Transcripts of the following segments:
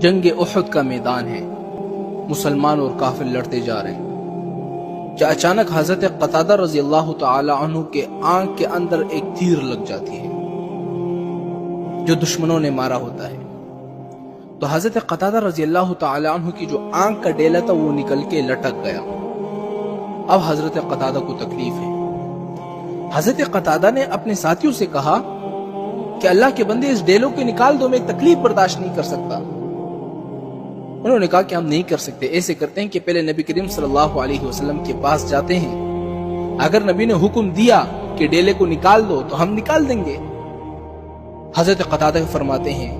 جنگ احد کا میدان ہے، مسلمان اور کافر لڑتے جا رہے ہیں کہ اچانک حضرت قتادہ رضی اللہ تعالی عنہ کے آنکھ کے اندر ایک تیر لگ جاتی ہے جو دشمنوں نے مارا ہوتا ہے۔ تو حضرت قتادہ رضی اللہ تعالی عنہ کی جو آنکھ کا ڈیلا تھا وہ نکل کے لٹک گیا۔ اب حضرت قتادہ کو تکلیف ہے۔ حضرت قتادہ نے اپنے ساتھیوں سے کہا کہ اللہ کے بندے اس ڈیلوں کو نکال دو، میں تکلیف برداشت نہیں کر سکتا۔ انہوں نے کہا کہ ہم نہیں کر سکتے، ایسے کرتے ہیں کہ پہلے نبی کریم صلی اللہ علیہ وسلم کے پاس جاتے ہیں، اگر نبی نے حکم دیا کہ ڈیلے کو نکال دو تو ہم نکال دیں گے۔ حضرت قتادہ فرماتے ہیں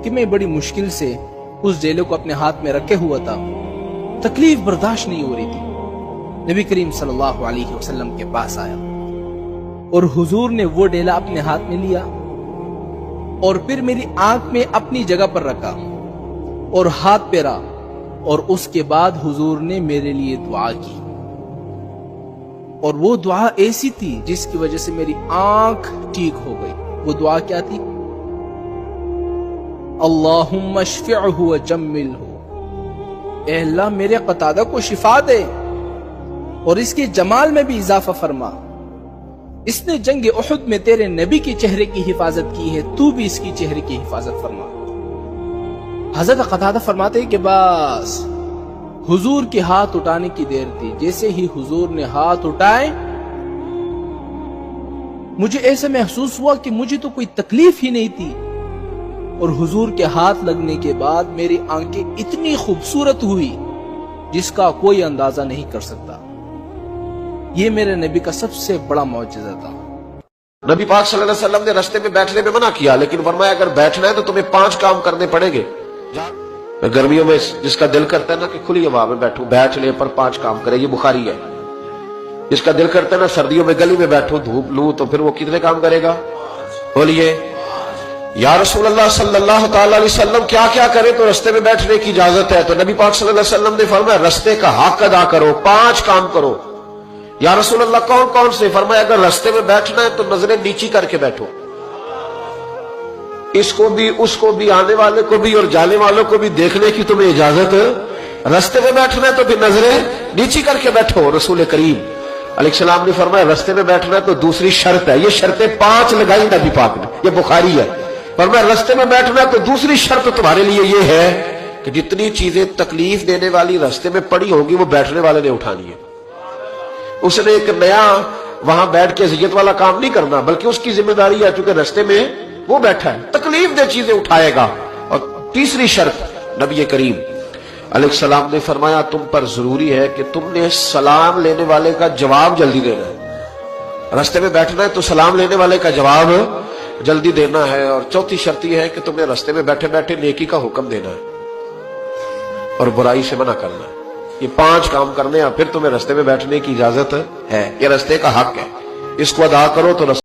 کہ میں بڑی مشکل سے اس ڈیلے کو اپنے ہاتھ میں رکھے ہوا تھا، تکلیف برداشت نہیں ہو رہی تھی۔ نبی کریم صلی اللہ علیہ وسلم کے پاس آیا اور حضور نے وہ ڈیلا اپنے ہاتھ میں لیا اور پھر میری آنکھ میں اپنی جگہ پر رکھا اور ہاتھ پھیرا، اور اس کے بعد حضور نے میرے لیے دعا کی، اور وہ دعا ایسی تھی جس کی وجہ سے میری آنکھ ٹھیک ہو گئی۔ وہ دعا کیا تھی؟ اللہم اشفعہ وجملہ، اے اللہ میرے قتادہ کو شفا دے اور اس کے جمال میں بھی اضافہ فرما، اس نے جنگ احد میں تیرے نبی کے چہرے کی حفاظت کی ہے، تو بھی اس کی چہرے کی حفاظت فرما۔ حضرت قتادہ فرماتے ہیں کہ بس حضور کے ہاتھ اٹھانے کی دیر تھی، جیسے ہی حضور نے ہاتھ اٹھائے مجھے ایسا محسوس ہوا کہ مجھے تو کوئی تکلیف ہی نہیں تھی، اور حضور کے ہاتھ لگنے کے بعد میری آنکھیں اتنی خوبصورت ہوئی جس کا کوئی اندازہ نہیں کر سکتا۔ یہ میرے نبی کا سب سے بڑا معجزہ تھا۔ نبی پاک صلی اللہ علیہ وسلم نے راستے میں بیٹھنے میں منع کیا، لیکن فرمایا اگر بیٹھنا ہے تو تمہیں 5 کام کرنے پڑیں گے۔ گرمیوں میں جس کا دل کرتا ہے نا کہ کھلی ہوا میں بیٹھوں، بیٹھ لے پر 5 کام کرے، یہ بخاری ہے۔ جس کا دل کرتا ہے نا سردیوں میں گلی میں بیٹھوں، دھوپ لوں، تو پھر وہ کتنے کام کرے گا؟ بولیے یا رسول اللہ صلی اللہ تعالی علیہ وسلم کیا کیا کرے تو رستے میں بیٹھنے کی اجازت ہے؟ تو نبی پاک صلی اللہ علیہ وسلم نے فرمایا رستے کا حق ادا کرو، 5 کام کرو۔ یا رسول اللہ کون کون سے؟ فرمایا اگر رستے میں بیٹھنا ہے تو نظریں نیچی کر کے بیٹھو، اس کو بھی اس کو بھی، آنے والے کو بھی اور جانے والوں کو بھی دیکھنے کی تمہیں اجازت۔ رستے میں بیٹھنا ہے تو پھر نظریں نیچی کر کے بیٹھو۔ رسول کریم علیہ السلام نے فرمایا رستے میں بیٹھنا ہے تو دوسری شرط ہے، یہ شرطیں 5 لگائی نبی پاک نے، یہ بخاری ہے۔ فرمایا رستے میں بیٹھنا ہے تو دوسری شرط تمہارے لیے یہ ہے کہ جتنی چیزیں تکلیف دینے والی رستے میں پڑی ہوگی وہ بیٹھنے والے نے اٹھانی ہے۔ اس نے ایک نیا وہاں بیٹھ کے اذیت والا کام نہیں کرنا، بلکہ اس کی ذمہ داری ہے، چونکہ رستے میں وہ بیٹھا ہے، تکلیف دہ چیزیں اٹھائے گا۔ اور تیسری شرط نبی کریم علیہ السلام نے فرمایا تم پر ضروری ہے کہ تم نے سلام لینے والے کا جواب جلدی دینا ہے۔ رستے میں بیٹھنا ہے تو سلام لینے والے کا جواب جلدی دینا ہے۔ اور چوتھی شرط یہ ہے کہ تم نے رستے میں بیٹھے بیٹھے نیکی کا حکم دینا ہے اور برائی سے منع کرنا ہے۔ یہ 5 کام کرنے ہیں، پھر تمہیں رستے میں بیٹھنے کی اجازت ہے، یہ رستے کا حق ہے، اس کو ادا کرو تو